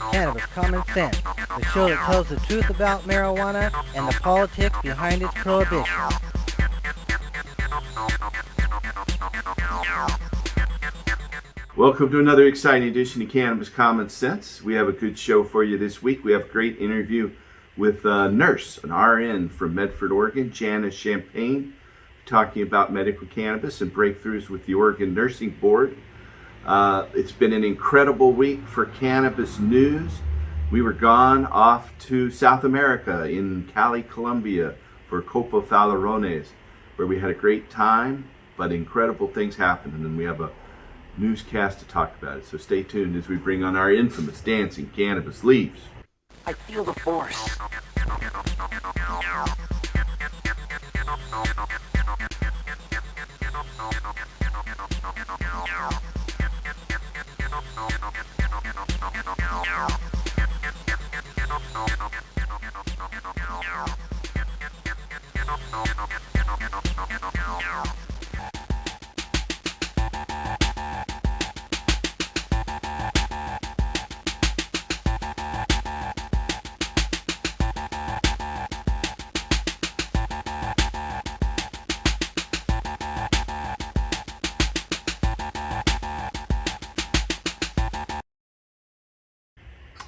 Cannabis Common Sense, the show that tells the truth about marijuana and the politics behind its prohibition. Welcome to another exciting edition of Cannabis Common Sense. We have a good show for you this week. We have a great interview with a nurse, an RN from Medford, Oregon, Jana Champion, talking about medical cannabis and breakthroughs with the Oregon Nursing Board. It's been an incredible week for cannabis news. We were gone off to South America in Cali, Colombia for Copa Falarones, where we had a great time, but incredible things happened, and then we have a newscast to talk about it. So stay tuned as we bring on our infamous dancing cannabis leaves. I feel the force.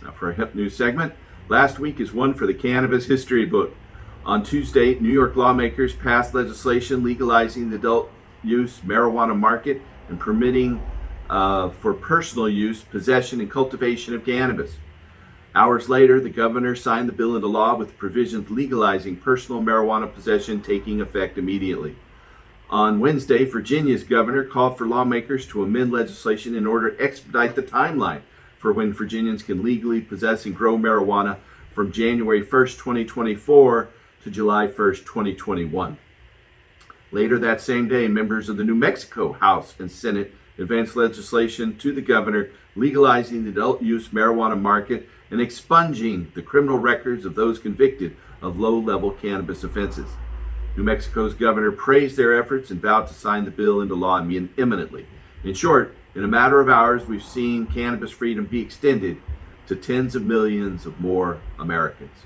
Now for our hip news segment, last week is one for the cannabis history book. On Tuesday, New York lawmakers passed legislation legalizing the adult use marijuana market and permitting for personal use, possession, and cultivation of cannabis. Hours later, the governor signed the bill into law with provisions legalizing personal marijuana possession taking effect immediately. On Wednesday, Virginia's governor called for lawmakers to amend legislation in order to expedite the timeline for when Virginians can legally possess and grow marijuana from January 1st, 2024 to July 1st, 2021. Later that same day, members of the New Mexico House and Senate advanced legislation to the governor legalizing the adult use marijuana market and expunging the criminal records of those convicted of low-level cannabis offenses. New Mexico's governor praised their efforts and vowed to sign the bill into law imminently. In short, in a matter of hours, we've seen cannabis freedom be extended to tens of millions of more Americans.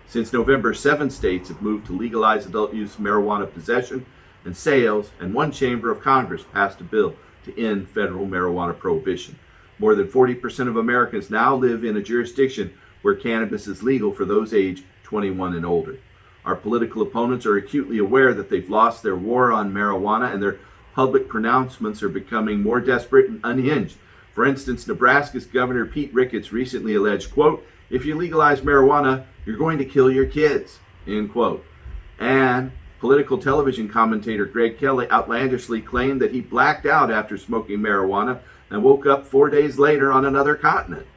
Since November, 7 states have moved to legalize adult use marijuana possession and sales, and one chamber of Congress passed a bill to end federal marijuana prohibition. More than 40% of Americans now live in a jurisdiction where cannabis is legal for those aged 21 and older. Our political opponents are acutely aware that they've lost their war on marijuana, and their public pronouncements are becoming more desperate and unhinged. For instance, Nebraska's Governor Pete Ricketts recently alleged, quote, "If you legalize marijuana, you're going to kill your kids," end quote. And political television commentator Greg Kelly outlandishly claimed that he blacked out after smoking marijuana and woke up 4 days later on another continent.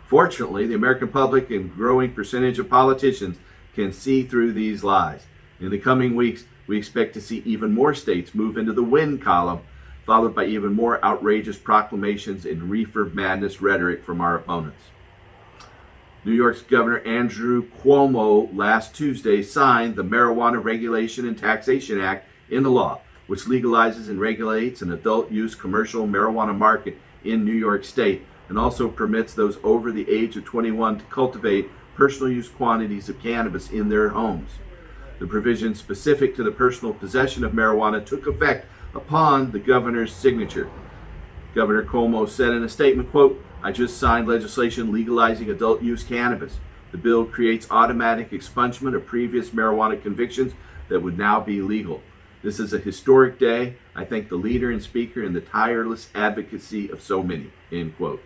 Fortunately, the American public and growing percentage of politicians can see through these lies. In the coming weeks, we expect to see even more states move into the win column, followed by even more outrageous proclamations and reefer madness rhetoric from our opponents. New York's Governor Andrew Cuomo last Tuesday signed the Marijuana Regulation and Taxation Act into law, which legalizes and regulates an adult use commercial marijuana market in New York State and also permits those over the age of 21 to cultivate personal use quantities of cannabis in their homes. The provision specific to the personal possession of marijuana took effect upon the governor's signature. Governor Cuomo said in a statement, quote, "I just signed legislation legalizing adult use cannabis. The bill creates automatic expungement of previous marijuana convictions that would now be legal. This is a historic day. I thank the leader and speaker and the tireless advocacy of so many," end quote.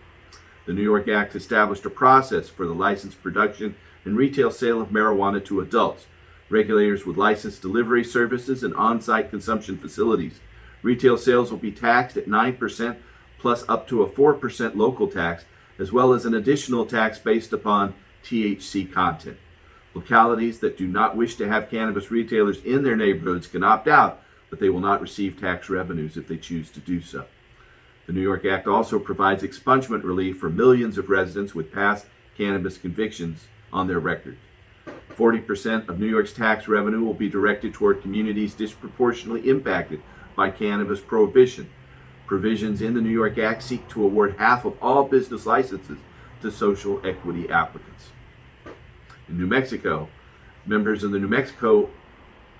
The New York Act established a process for the licensed production and retail sale of marijuana to adults. Regulators would license delivery services and on-site consumption facilities. Retail sales will be taxed at 9% plus up to a 4% local tax, as well as an additional tax based upon THC content. Localities that do not wish to have cannabis retailers in their neighborhoods can opt out, but they will not receive tax revenues if they choose to do so. The New York Act also provides expungement relief for millions of residents with past cannabis convictions on their record. 40% of New York's tax revenue will be directed toward communities disproportionately impacted by cannabis prohibition. Provisions in the New York Act seek to award half of all business licenses to social equity applicants. In New Mexico, members of the New Mexico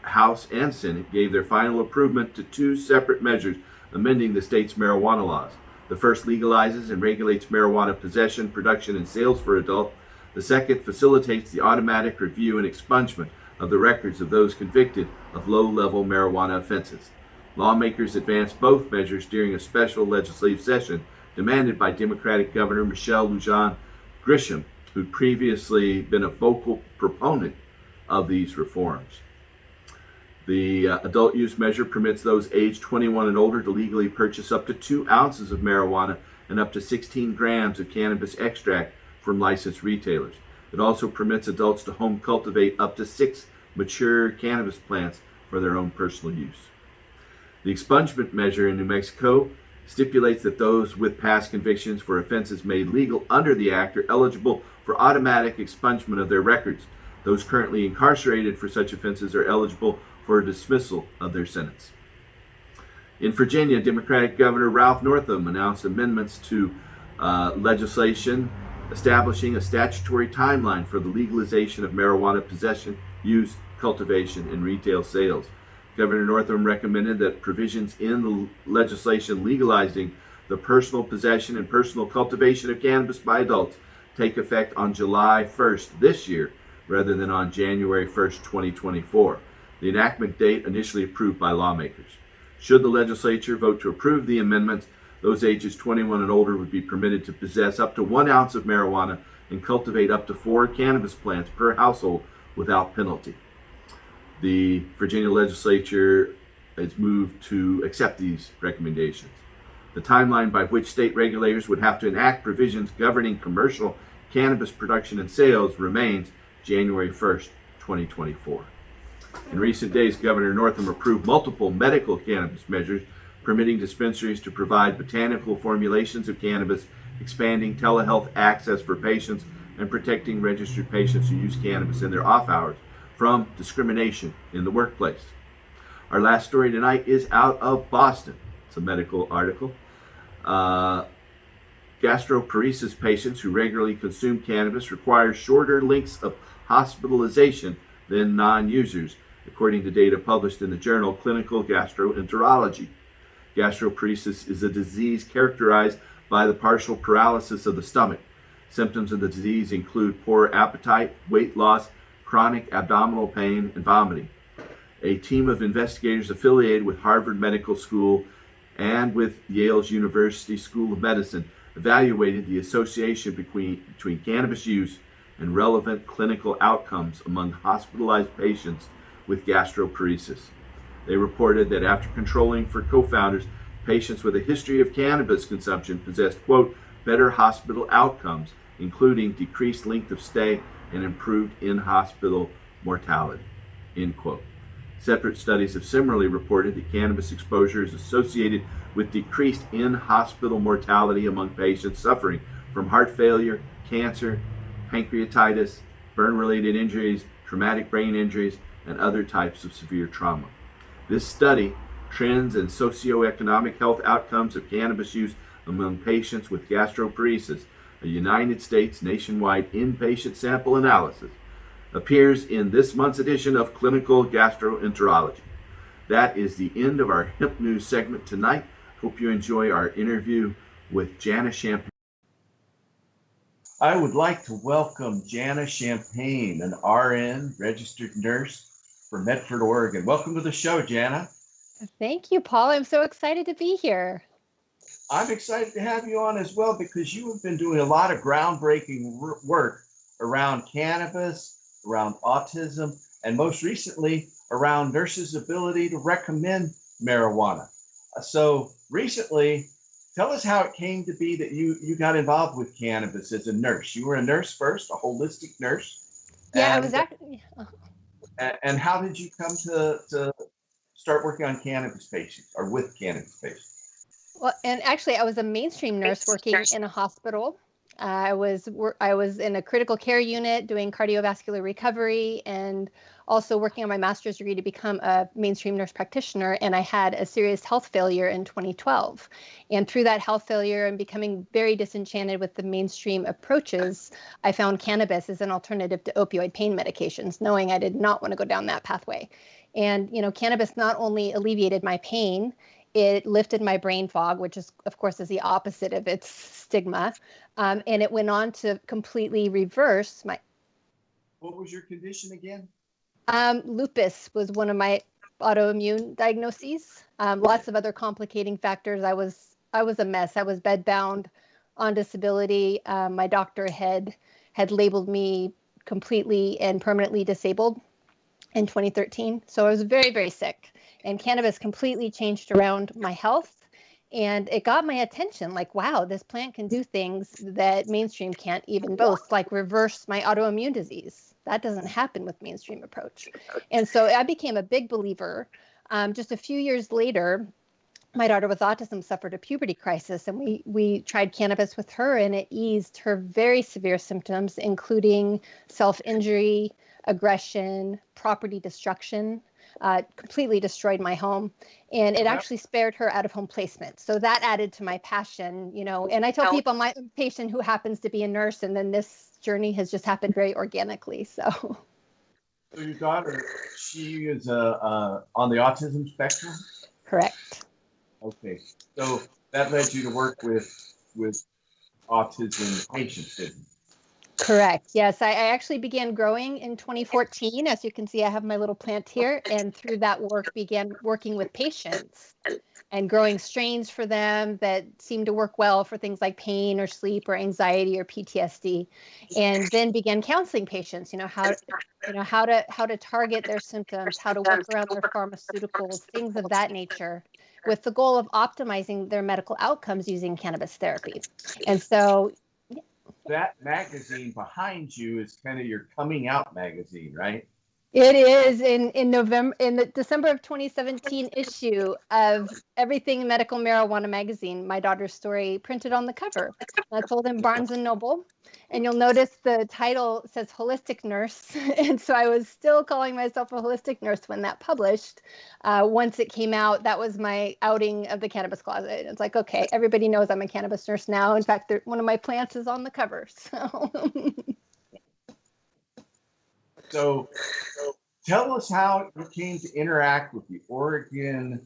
House and Senate gave their final approval to two separate measures amending the state's marijuana laws. The first legalizes and regulates marijuana possession, production, and sales for adults. The second facilitates the automatic review and expungement of the records of those convicted of low-level marijuana offenses. Lawmakers advanced both measures during a special legislative session demanded by Democratic Governor Michelle Lujan Grisham, who'd previously been a vocal proponent of these reforms. The adult use measure permits those aged 21 and older to legally purchase up to 2 ounces of marijuana and up to 16 grams of cannabis extract from licensed retailers. It also permits adults to home cultivate up to 6 mature cannabis plants for their own personal use. The expungement measure in New Mexico stipulates that those with past convictions for offenses made legal under the act are eligible for automatic expungement of their records. Those currently incarcerated for such offenses are eligible for a dismissal of their sentence. In Virginia, Democratic Governor Ralph Northam announced amendments to legislation establishing a statutory timeline for the legalization of marijuana possession, use, cultivation, and retail sales. Governor Northam recommended that provisions in the legislation legalizing the personal possession and personal cultivation of cannabis by adults take effect on July 1st this year rather than on January 1st, 2024. The enactment date initially approved by lawmakers. Should the legislature vote to approve the amendments, those ages 21 and older would be permitted to possess up to 1 ounce of marijuana and cultivate up to 4 cannabis plants per household without penalty. The Virginia legislature has moved to accept these recommendations. The timeline by which state regulators would have to enact provisions governing commercial cannabis production and sales remains January 1st, 2024. In recent days, Governor Northam approved multiple medical cannabis measures permitting dispensaries to provide botanical formulations of cannabis, expanding telehealth access for patients, and protecting registered patients who use cannabis in their off hours from discrimination in the workplace. Our last story tonight is out of Boston. It's a medical article. Gastroparesis patients who regularly consume cannabis require shorter lengths of hospitalization than non-users, according to data published in the journal Clinical Gastroenterology. Gastroparesis is a disease characterized by the partial paralysis of the stomach. Symptoms of the disease include poor appetite, weight loss, chronic abdominal pain, and vomiting. A team of investigators affiliated with Harvard Medical School and with Yale's University School of Medicine evaluated the association between cannabis use and relevant clinical outcomes among hospitalized patients with gastroparesis. They reported that after controlling for co-founders, patients with a history of cannabis consumption possessed, quote, better hospital outcomes, including decreased length of stay and improved in-hospital mortality, end quote. Separate studies have similarly reported that cannabis exposure is associated with decreased in-hospital mortality among patients suffering from heart failure, cancer, pancreatitis, burn-related injuries, traumatic brain injuries, and other types of severe trauma. This study, Trends in Socioeconomic Health Outcomes of Cannabis Use Among Patients with Gastroparesis, a United States nationwide inpatient sample analysis, appears in this month's edition of Clinical Gastroenterology. That is the end of our Hemp News segment tonight. Hope you enjoy our interview with Jana Champion. I would like to welcome Jana Champion, an RN, registered nurse for Medford, Oregon. Welcome to the show, Jana. Thank you, Paul. I'm so excited to be here. I'm excited to have you on as well because you have been doing a lot of groundbreaking work around cannabis, around autism, and most recently around nurses' ability to recommend marijuana. So recently, tell us how it came to be that you got involved with cannabis as a nurse. You were a nurse first, a holistic nurse. Yeah, I was actually. And how did you come to start working on cannabis patients or with cannabis patients? Well, and actually, I was a mainstream nurse working in a hospital I was in a critical care unit doing cardiovascular recovery and also working on my master's degree to become a mainstream nurse practitioner. And I had a serious health failure in 2012. And through that health failure and becoming very disenchanted with the mainstream approaches, I found cannabis as an alternative to opioid pain medications, knowing I did not want to go down that pathway. And, cannabis not only alleviated my pain, it lifted my brain fog, which is, of course, is the opposite of its stigma. And it went on to completely reverse my. What was your condition again? Lupus was one of my autoimmune diagnoses. Lots of other complicating factors. I was a mess. I was bedbound on disability. My doctor had labeled me completely and permanently disabled in 2013. So I was very, very sick. And cannabis completely changed around my health. And it got my attention, like, wow, this plant can do things that mainstream can't even boast, like reverse my autoimmune disease. That doesn't happen with mainstream approach. And so I became a big believer. Just a few years later, my daughter with autism suffered a puberty crisis, and we tried cannabis with her, and it eased her very severe symptoms, including self-injury, aggression, property destruction. Completely destroyed my home, and it actually spared her out-of-home placement. So that added to my passion, and I tell people my patient who happens to be a nurse, and then this journey has just happened very organically. So your daughter, she is on the autism spectrum? Correct. Okay, so that led you to work with autism patients, didn't it? Correct. Yes, I actually began growing in 2014. As you can see, I have my little plant here, and through that work began working with patients and growing strains for them that seemed to work well for things like pain or sleep or anxiety or PTSD, and then began counseling patients. How to target their symptoms, how to work around their pharmaceuticals, things of that nature, with the goal of optimizing their medical outcomes using cannabis therapy. And so that magazine behind you is kind of your coming out magazine, right? it is in the December of 2017 issue of Everything Medical Marijuana magazine. My daughter's story printed on the cover. That's sold in Barnes and Noble, and you'll notice the title says holistic nurse, and so I was still calling myself a holistic nurse when that published. Once it came out, that was my outing of the cannabis closet. It's like, okay, everybody knows I'm a cannabis nurse now. In fact, one of my plants is on the cover. So tell us how you came to interact with the Oregon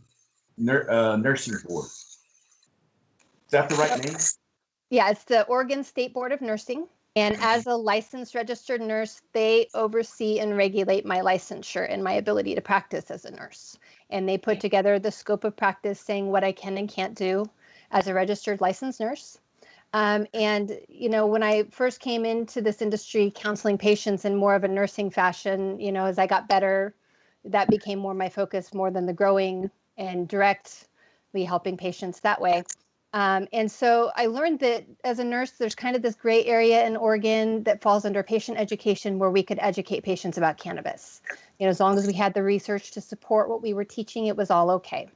Nursing Board. Is that the right name? Yeah, it's the Oregon State Board of Nursing. And as a licensed registered nurse, they oversee and regulate my licensure and my ability to practice as a nurse. And they put together the scope of practice saying what I can and can't do as a registered licensed nurse. And, when I first came into this industry, counseling patients in more of a nursing fashion, as I got better, that became more my focus, more than the growing and directly helping patients that way. And so I learned that as a nurse, there's kind of this gray area in Oregon that falls under patient education where we could educate patients about cannabis. As long as we had the research to support what we were teaching, it was all okay.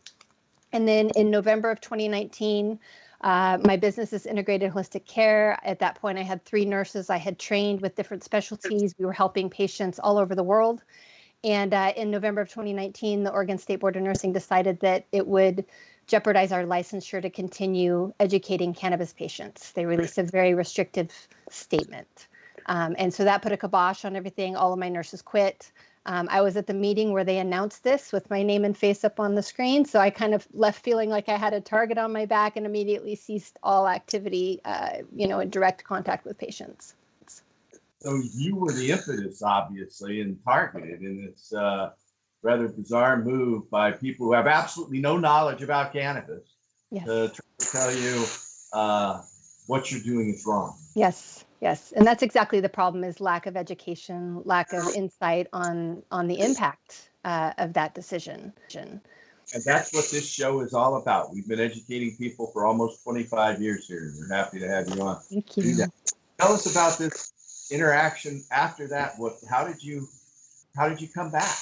And then in November of 2019, my business is integrated holistic care. At that point, I had 3 nurses I had trained with different specialties. We were helping patients all over the world. And in November of 2019, the Oregon State Board of Nursing decided that it would jeopardize our licensure to continue educating cannabis patients. They released a very restrictive statement. And so that put a kibosh on everything. All of my nurses quit. I was at the meeting where they announced this with my name and face up on the screen. So I kind of left feeling like I had a target on my back and immediately ceased all activity, in direct contact with patients. So you were the impetus, obviously, and targeted in this rather bizarre move by people who have absolutely no knowledge about cannabis. Yes. To try to tell you what you're doing is wrong. Yes. And that's exactly the problem, is lack of education, lack of insight on the impact of that decision. And that's what this show is all about. We've been educating people for almost 25 years here. We're happy to have you on. Thank you. Tell us about this interaction after that. How did you come back?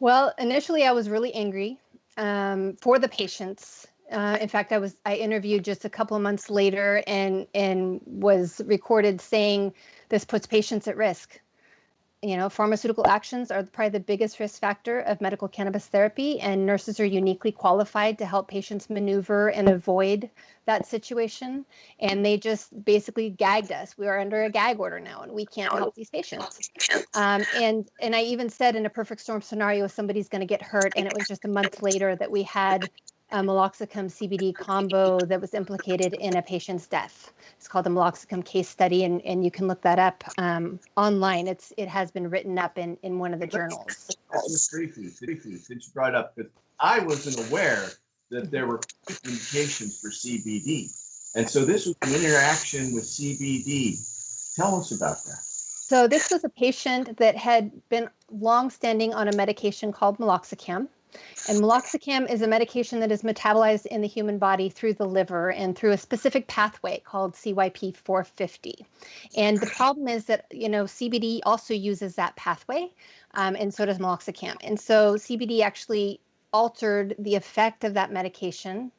Well, initially I was really angry for the patients In fact, I interviewed just a couple of months later and was recorded saying this puts patients at risk. You know, pharmaceutical actions are probably the biggest risk factor of medical cannabis therapy, and nurses are uniquely qualified to help patients maneuver and avoid that situation. And they just basically gagged us. We are under a gag order now, and we can't help these patients. And I even said in a perfect storm scenario, somebody's going to get hurt, and it was just a month later that we had a meloxicam CBD combo that was implicated in a patient's death. It's called the meloxicam case study, and you can look that up online. It has been written up in one of the journals. Since you brought up, because I wasn't aware that there were indications for CBD, and so this was an interaction with CBD. Tell us about that. So this was a patient that had been long-standing on a medication called meloxicam. And meloxicam is a medication that is metabolized in the human body through the liver and through a specific pathway called CYP450. And the problem is that, you know, CBD also uses that pathway, and so does meloxicam. And so CBD actually altered the effect of that medication,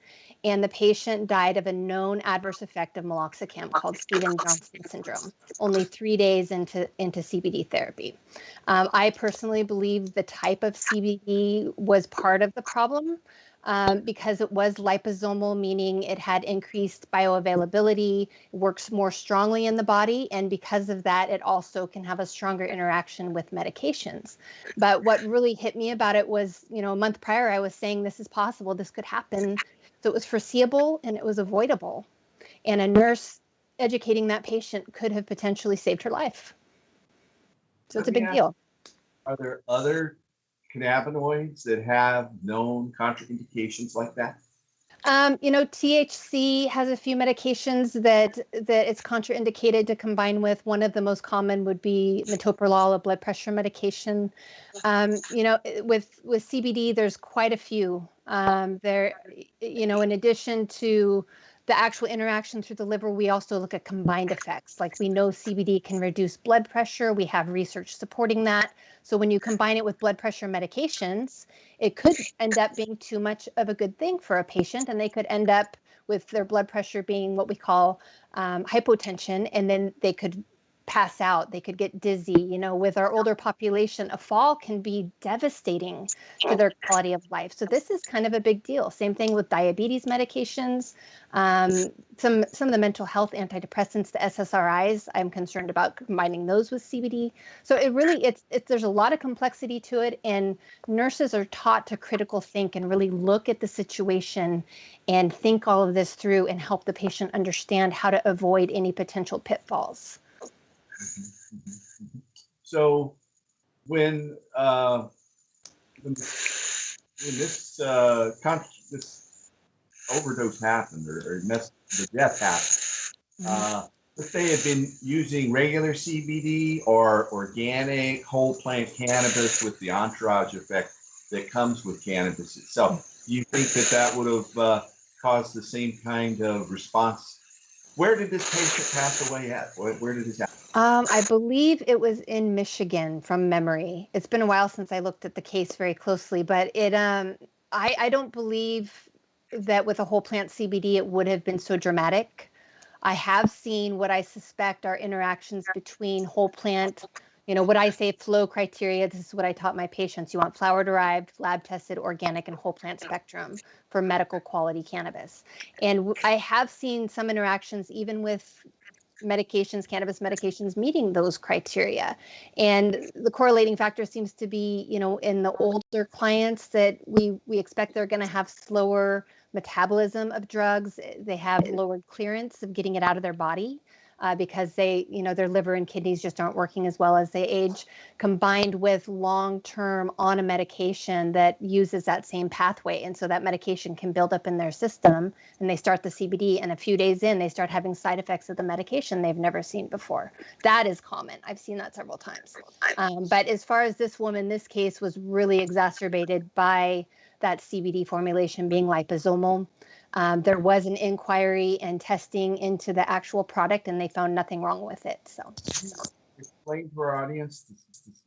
and the patient died of a known adverse effect of meloxicam called Stevens-Johnson syndrome, only 3 days into CBD therapy. I personally believe the type of CBD was part of the problem because it was liposomal, meaning it had increased bioavailability, works more strongly in the body, and because of that, it also can have a stronger interaction with medications. But what really hit me about it was, you know, a month prior, I was saying this is possible, this could happen. So it was foreseeable and it was avoidable. And a nurse educating that patient could have potentially saved her life. So it's a big deal. Are there other cannabinoids that have known contraindications like that? You know, THC has a few medications that it's contraindicated to combine with. One of the most common would be metoprolol, a blood pressure medication. You know, with CBD, there's quite a few. There, you know, in addition to the actual interaction through the liver, we also look at combined effects. Like we know CBD can reduce blood pressure. We have research supporting that. So when you combine it with blood pressure medications, it could end up being too much of a good thing for a patient, and they could end up with their blood pressure being what we call hypotension, and then they could pass out, they could get dizzy. You know, with our older population, a fall can be devastating to their quality of life. So this is kind of a big deal. Same thing with diabetes medications, some of the mental health antidepressants, the SSRIs, I'm concerned about combining those with CBD. So it really, there's a lot of complexity to it, and nurses are taught to critical think and really look at the situation and think all of this through and help the patient understand how to avoid any potential pitfalls. So when this overdose happened or the death happened, if they had been using regular CBD or organic whole plant cannabis with the entourage effect that comes with cannabis itself, do you think that would have caused the same kind of response? Where did this patient pass away at? Where did this happen? I believe it was in Michigan from memory. It's been a while since I looked at the case very closely, but I don't believe that with a whole plant CBD, it would have been so dramatic. I have seen what I suspect are interactions between whole plant, you know, what I say flow criteria. This is what I taught my patients. You want flower derived, lab tested, organic, and whole plant spectrum for medical quality cannabis. And I have seen some interactions even with medications, cannabis medications meeting those criteria. And the correlating factor seems to be, you know, in the older clients that we expect they're going to have slower metabolism of drugs. They have lowered clearance of getting it out of their body because they, you know, their liver and kidneys just aren't working as well as they age, combined with long-term on a medication that uses that same pathway. And so that medication can build up in their system, and they start the CBD, and a few days in, they start having side effects of the medication they've never seen before. That is common. I've seen that several times. But as far as this woman, this case was really exacerbated by that CBD formulation being liposomal. There was an inquiry and testing into the actual product, and they found nothing wrong with it. So, explain to our audience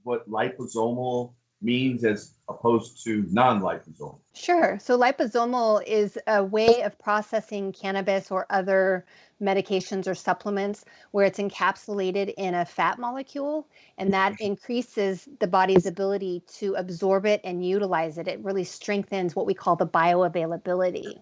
what liposomal means as opposed to non-liposomal? Sure. So liposomal is a way of processing cannabis or other medications or supplements where it's encapsulated in a fat molecule, and that increases the body's ability to absorb it and utilize it. It really strengthens what we call the bioavailability.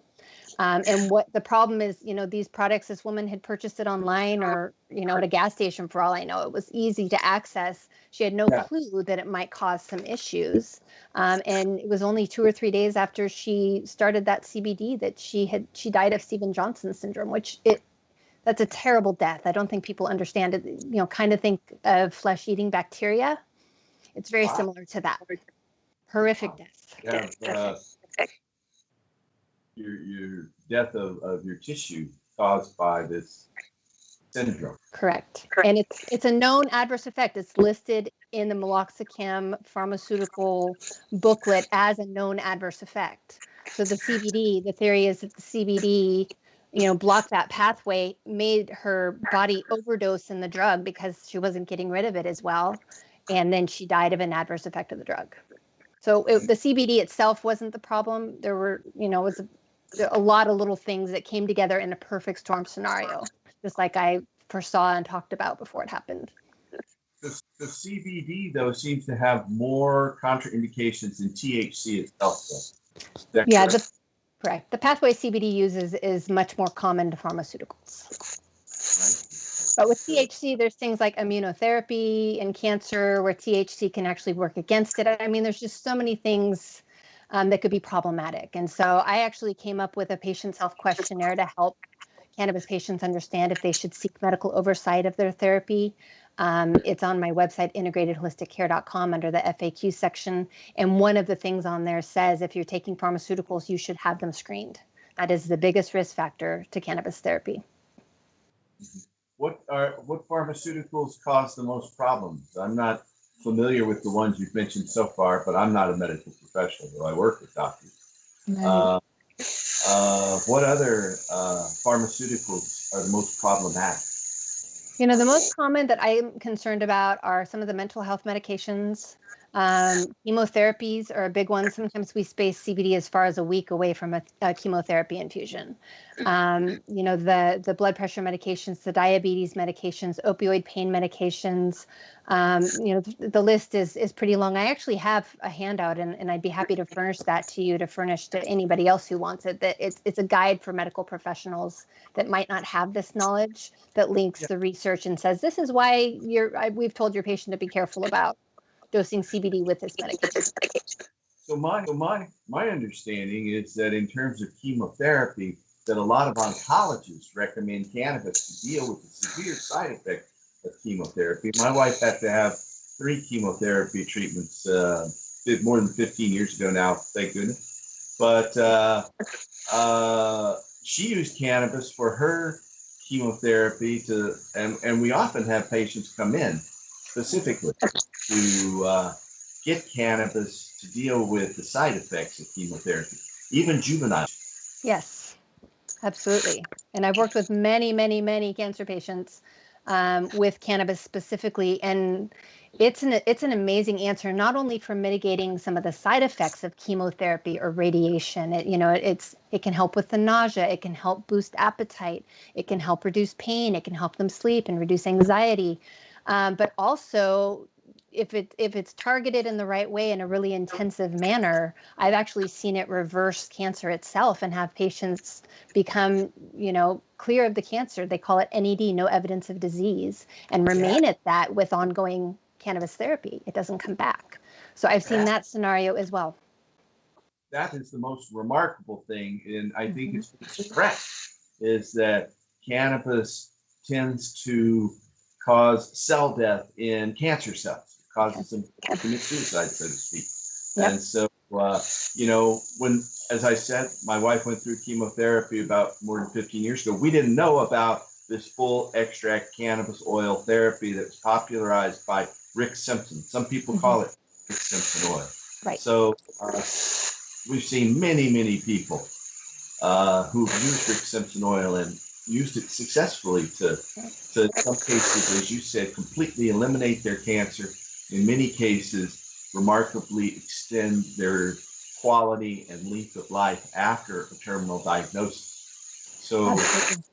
And what the problem is, these products, this woman had purchased it online or, at a gas station for all I know. It was easy to access. She had no clue that it might cause some issues. And it was only 2 or 3 days after she started that CBD that she died of Stevens-Johnson syndrome, that's a terrible death. I don't think people understand it. Kind of think of flesh-eating bacteria. It's very similar to that. Horrific death. Yeah, your death of your tissue caused by this syndrome. Correct. And it's a known adverse effect. It's listed in the meloxicam pharmaceutical booklet as a known adverse effect. So the CBD, the theory is that the CBD, blocked that pathway, made her body overdose in the drug because she wasn't getting rid of it as well. And then she died of an adverse effect of the drug. So the CBD itself wasn't the problem. There were, was a lot of little things that came together in a perfect storm scenario, just like I foresaw and talked about before it happened. The CBD, though, seems to have more contraindications than THC itself. Yeah, correct. The pathway CBD uses is much more common to pharmaceuticals. Right. But with THC, there's things like immunotherapy and cancer where THC can actually work against it. I mean, there's just so many things that could be problematic. And so I actually came up with a patient self-questionnaire to help cannabis patients understand if they should seek medical oversight of their therapy. It's on my website, integratedholisticare.com, under the FAQ section. And one of the things on there says if you're taking pharmaceuticals, you should have them screened. That is the biggest risk factor to cannabis therapy. What pharmaceuticals cause the most problems? I'm not familiar with the ones you've mentioned so far, but I'm not a medical professional, though I work with doctors. What other pharmaceuticals are the most problematic? The most common that I'm concerned about are some of the mental health medications. Chemotherapies are a big one. Sometimes we space CBD as far as a week away from a chemotherapy infusion. The blood pressure medications, the diabetes medications, opioid pain medications. The list is pretty long. I actually have a handout, and I'd be happy to furnish that to you to furnish to anybody else who wants it. That it's a guide for medical professionals that might not have this knowledge, that links the research and says this is why we've told your patient to be careful about dosing CBD with this medication. So my understanding is that in terms of chemotherapy, that a lot of oncologists recommend cannabis to deal with the severe side effect of chemotherapy. My wife had to have 3 chemotherapy treatments more than 15 years ago now, thank goodness. But she used cannabis for her chemotherapy and we often have patients come in specifically to get cannabis to deal with the side effects of chemotherapy, even juveniles. Yes, absolutely. And I've worked with many, many, many cancer patients with cannabis specifically, and it's an amazing answer, not only for mitigating some of the side effects of chemotherapy or radiation. It can help with the nausea. It can help boost appetite. It can help reduce pain. It can help them sleep and reduce anxiety. But also, if it's targeted in the right way in a really intensive manner, I've actually seen it reverse cancer itself and have patients become, clear of the cancer. They call it NED, no evidence of disease, and remain at that with ongoing cannabis therapy. It doesn't come back. So I've seen that scenario as well. That is the most remarkable thing, and I think it's correct, is that cannabis tends to cause cell death in cancer cells. It causes them to commit suicide, so to speak. Yep. And so, when, as I said, my wife went through chemotherapy about more than 15 years ago, we didn't know about this full extract cannabis oil therapy that was popularized by Rick Simpson. Some people call it Rick Simpson oil. Right. So we've seen many, many people who've used Rick Simpson oil and used it successfully to some cases, as you said, completely eliminate their cancer. In many cases, remarkably extend their quality and length of life after a terminal diagnosis. So, Absolutely.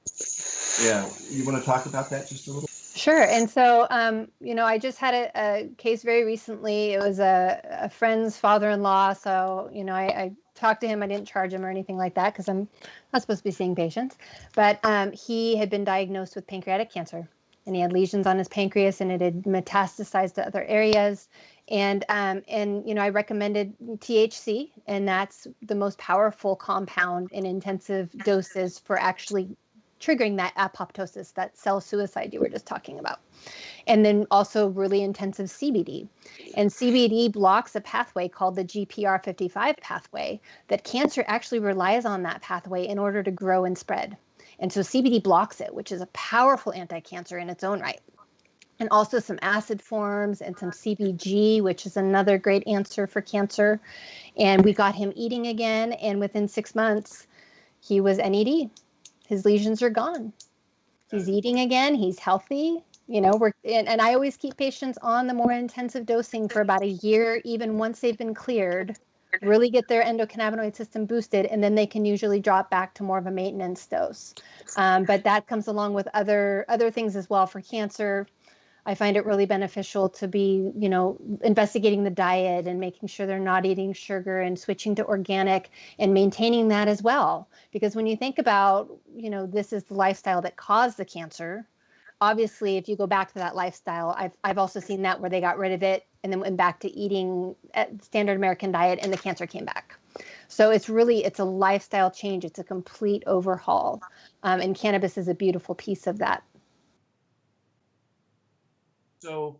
yeah, you want to talk about that just a little? Sure. And so, I just had a case very recently. It was a friend's father-in-law. So, I talked to him. I didn't charge him or anything like that because I'm not supposed to be seeing patients. But he had been diagnosed with pancreatic cancer, and he had lesions on his pancreas, and it had metastasized to other areas. And I recommended THC, and that's the most powerful compound in intensive doses for actually triggering that apoptosis, that cell suicide you were just talking about. And then also really intensive CBD. And CBD blocks a pathway called the GPR55 pathway that cancer actually relies on that pathway in order to grow and spread. And so CBD blocks it, which is a powerful anti-cancer in its own right. And also some acid forms and some CBG, which is another great answer for cancer. And we got him eating again. And within 6 months, he was NED. His lesions are gone. He's eating again. He's healthy. And I always keep patients on the more intensive dosing for about a year, even once they've been cleared, really get their endocannabinoid system boosted, and then they can usually drop back to more of a maintenance dose. But that comes along with other things as well for cancer. I find it really beneficial to be, investigating the diet and making sure they're not eating sugar and switching to organic and maintaining that as well. Because when you think about, this is the lifestyle that caused the cancer. Obviously, if you go back to that lifestyle, I've also seen that where they got rid of it and then went back to eating standard American diet and the cancer came back. So it's a lifestyle change. It's a complete overhaul. And cannabis is a beautiful piece of that. So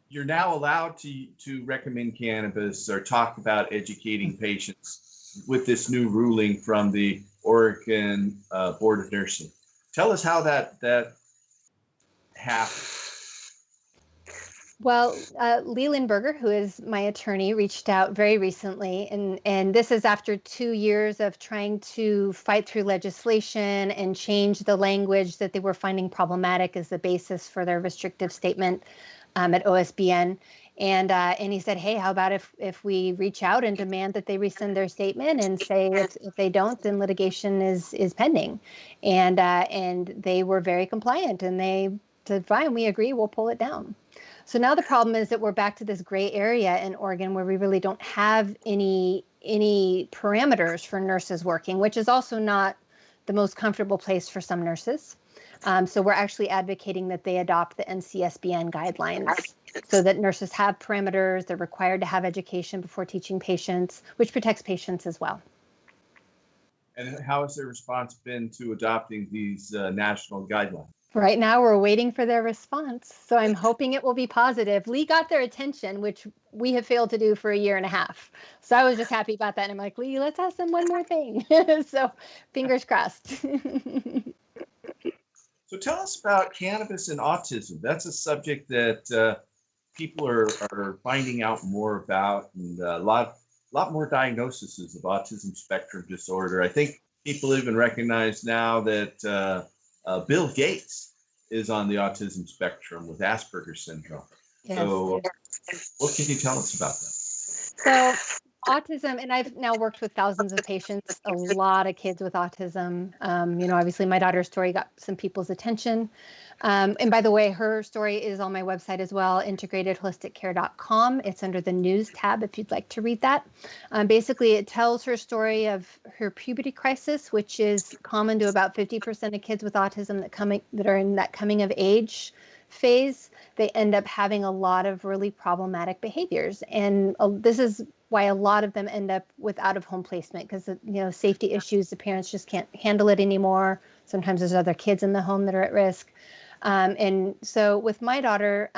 you're now allowed to recommend cannabis or talk about educating patients with this new ruling from the Oregon Board of Nursing. Tell us how that happened. Well, Leland Berger, who is my attorney, reached out very recently, and this is after 2 years of trying to fight through legislation and change the language that they were finding problematic as the basis for their restrictive statement at OSBN. And he said, hey, how about if we reach out and demand that they rescind their statement and say if they don't, then litigation is pending. And they were very compliant, and they said, fine, we agree, we'll pull it down. So now the problem is that we're back to this gray area in Oregon where we really don't have any parameters for nurses working, which is also not the most comfortable place for some nurses. So we're actually advocating that they adopt the NCSBN guidelines so that nurses have parameters. They're required to have education before teaching patients, which protects patients as well. And how has their response been to adopting these national guidelines? Right now, we're waiting for their response. So I'm hoping it will be positive. Lee got their attention, which we have failed to do for a year and a half. So I was just happy about that. And I'm like, Lee, let's ask them one more thing. So fingers crossed. So tell us about cannabis and autism. That's a subject that people are finding out more about, and a lot more diagnoses of autism spectrum disorder. I think people even recognize now that Bill Gates is on the autism spectrum with Asperger's syndrome. Yes. So what can you tell us about that? So autism, and I've now worked with thousands of patients, a lot of kids with autism. Obviously my daughter's story got some people's attention. And by the way, her story is on my website as well, integratedholisticcare.com. It's under the news tab if you'd like to read that. Basically, it tells her story of her puberty crisis, which is common to about 50% of kids with autism that are in that coming of age phase. They end up having a lot of really problematic behaviors. And this is why a lot of them end up with out-of-home placement because, safety issues, the parents just can't handle it anymore. Sometimes there's other kids in the home that are at risk. And so with my daughter,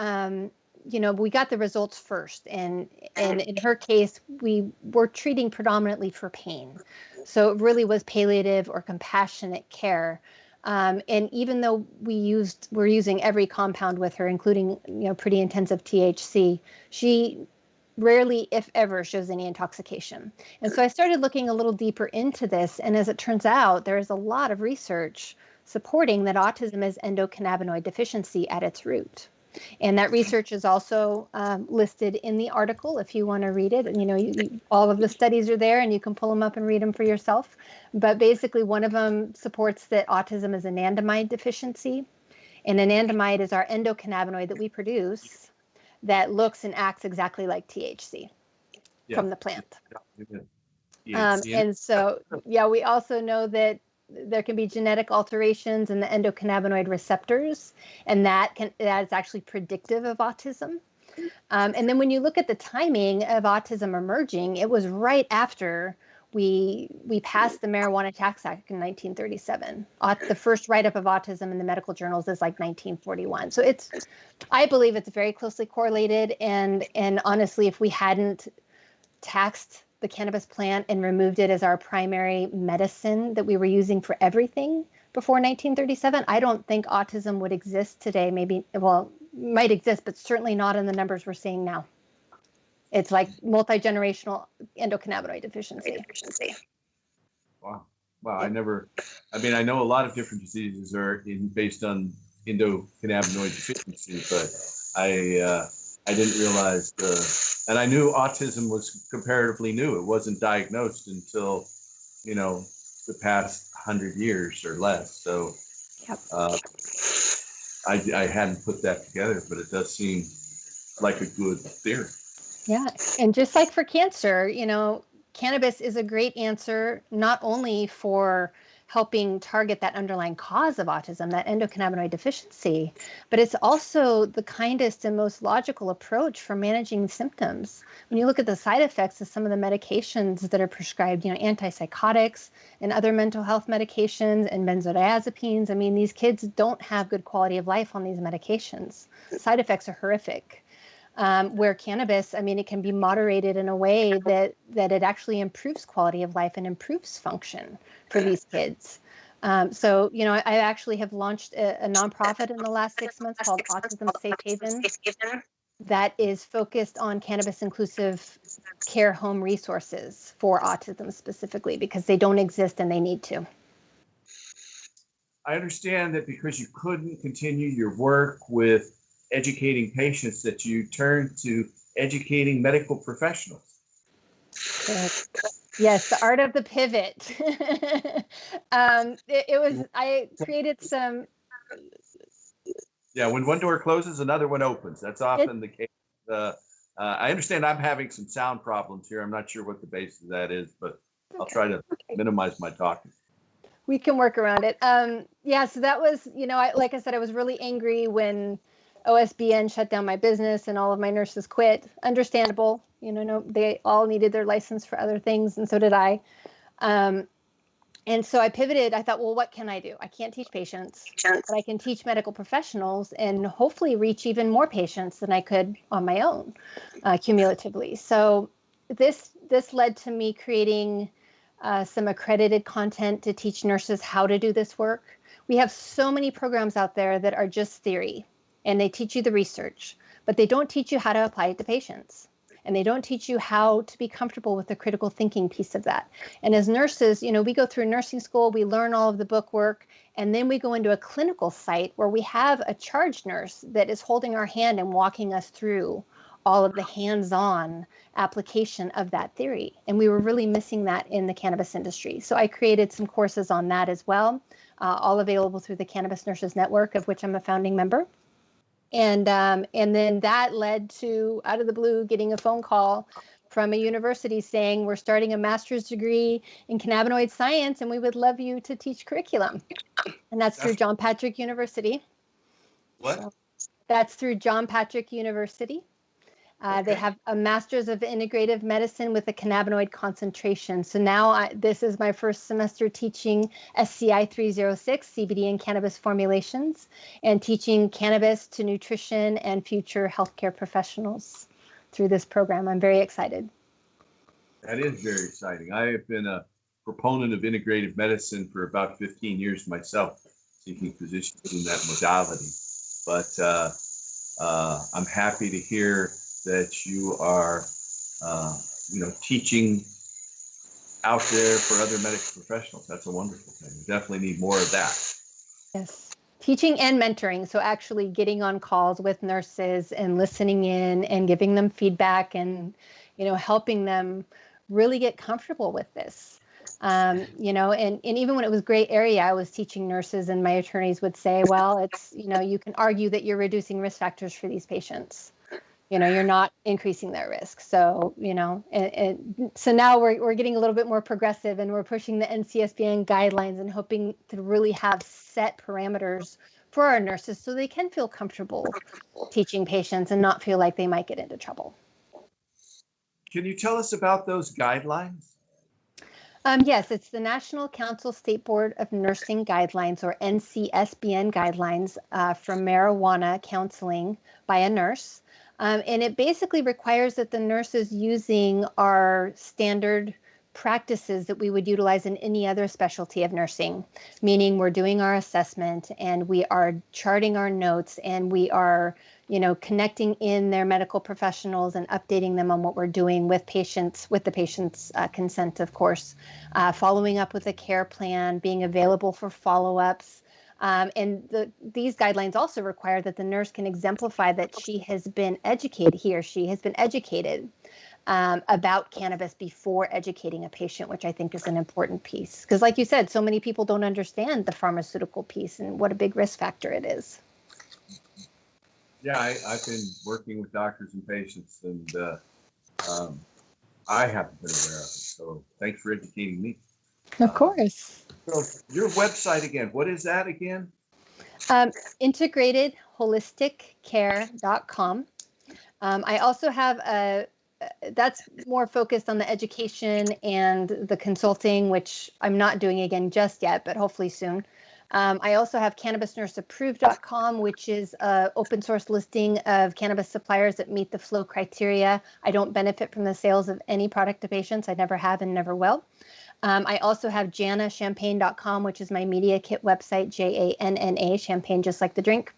we got the results first. And in her case, we were treating predominantly for pain. So it really was palliative or compassionate care. And even though we're using every compound with her, including, pretty intensive THC, she rarely, if ever, shows any intoxication. And so I started looking a little deeper into this. And as it turns out, there is a lot of research supporting that autism is endocannabinoid deficiency at its root. And that research is also listed in the article if you want to read it. And, all of the studies are there and you can pull them up and read them for yourself. But basically, one of them supports that autism is an anandamide deficiency. And anandamide is our endocannabinoid that we produce that looks and acts exactly like THC from the plant. And so, we also know that there can be genetic alterations in the endocannabinoid receptors, and that is actually predictive of autism. And then when you look at the timing of autism emerging, it was right after we passed the Marijuana Tax Act in 1937. The first write-up of autism in the medical journals is like 1941. So I believe it's very closely correlated. And honestly, if we hadn't taxed the cannabis plant and removed it as our primary medicine that we were using for everything before 1937, I don't think autism would exist today. Might exist, but certainly not in the numbers we're seeing now. It's like multi-generational endocannabinoid deficiency. Wow. I know a lot of different diseases are based on endocannabinoid deficiency, but I didn't realize and I knew autism was comparatively new. It wasn't diagnosed until, the past 100 years or less. So I hadn't put that together, but it does seem like a good theory. Yeah. And just like for cancer, cannabis is a great answer, not only for helping target that underlying cause of autism, that endocannabinoid deficiency, but it's also the kindest and most logical approach for managing symptoms. When you look at the side effects of some of the medications that are prescribed, antipsychotics and other mental health medications and benzodiazepines, these kids don't have good quality of life on these medications. Side effects are horrific. Where cannabis, it can be moderated in a way that it actually improves quality of life and improves function for these kids. So, I actually have launched a nonprofit in the last 6 months called Autism Safe Haven that is focused on cannabis inclusive care home resources for autism specifically, because they don't exist and they need to. I understand that because you couldn't continue your work with educating patients, that you turned to educating medical professionals. Yes, the art of the pivot. I created some. Yeah, when one door closes, another one opens. That's often the case. I understand I'm having some sound problems here. I'm not sure what the basis of that is, but I'll try to minimize my talking. We can work around it. So that was, like I said, I was really angry when OSBN shut down my business and all of my nurses quit. Understandable. They all needed their license for other things, and so did I. And so I pivoted. I thought, well, what can I do? I can't teach patients, but I can teach medical professionals and hopefully reach even more patients than I could on my own, cumulatively. So this led to me creating some accredited content to teach nurses how to do this work. We have so many programs out there that are just theory, and they teach you the research, but they don't teach you how to apply it to patients. And they don't teach you how to be comfortable with the critical thinking piece of that. And as nurses, we go through nursing school, we learn all of the book work, and then we go into a clinical site where we have a charge nurse that is holding our hand and walking us through all of the hands-on application of that theory. And we were really missing that in the cannabis industry. So I created some courses on that as well, all available through the Cannabis Nurses Network, of which I'm a founding member. And then that led to, out of the blue, getting a phone call from a university saying, we're starting a master's degree in cannabinoid science, and we would love you to teach curriculum. And that's through John Patrick University. What? So that's through John Patrick University. They have a master's of integrative medicine with a cannabinoid concentration. So now this is my first semester teaching SCI 306, CBD and cannabis formulations, and teaching cannabis to nutrition and future healthcare professionals through this program. I'm very excited. That is very exciting. I have been a proponent of integrative medicine for about 15 years myself, seeking positions in that modality. But I'm happy to hear that you are, teaching out there for other medical professionals. That's a wonderful thing. We definitely need more of that. Yes. Teaching and mentoring. So actually getting on calls with nurses and listening in and giving them feedback and, helping them really get comfortable with this. And even when it was gray area, I was teaching nurses and my attorneys would say, well, it's, you can argue that you're reducing risk factors for these patients. You're not increasing their risk. So, so now we're getting a little bit more progressive and we're pushing the NCSBN guidelines and hoping to really have set parameters for our nurses so they can feel comfortable teaching patients and not feel like they might get into trouble. Can you tell us about those guidelines? Yes, it's the National Council State Board of Nursing Guidelines, or NCSBN guidelines, for marijuana counseling by a nurse. And it basically requires that the nurse is using our standard practices that we would utilize in any other specialty of nursing, meaning we're doing our assessment and we are charting our notes and we are, connecting in their medical professionals and updating them on what we're doing with patients, with the patient's consent, of course, following up with a care plan, being available for follow-ups. These guidelines also require that the nurse can exemplify that he or she has been educated about cannabis before educating a patient, which I think is an important piece. Because like you said, so many people don't understand the pharmaceutical piece and what a big risk factor it is. Yeah, I've been working with doctors and patients, and I haven't been aware of it. So thanks for educating me. Of course. So your website again, what is that again? Integratedholistic.care.com. I also have that's more focused on the education and the consulting, which I'm not doing again just yet, but hopefully soon. I also have cannabisnurseapproved.com, which is an open source listing of cannabis suppliers that meet the flow criteria. I don't benefit from the sales of any product to patients. I never have and never will. I also have janachampaign.com, which is my media kit website, Janna, champagne just like the drink.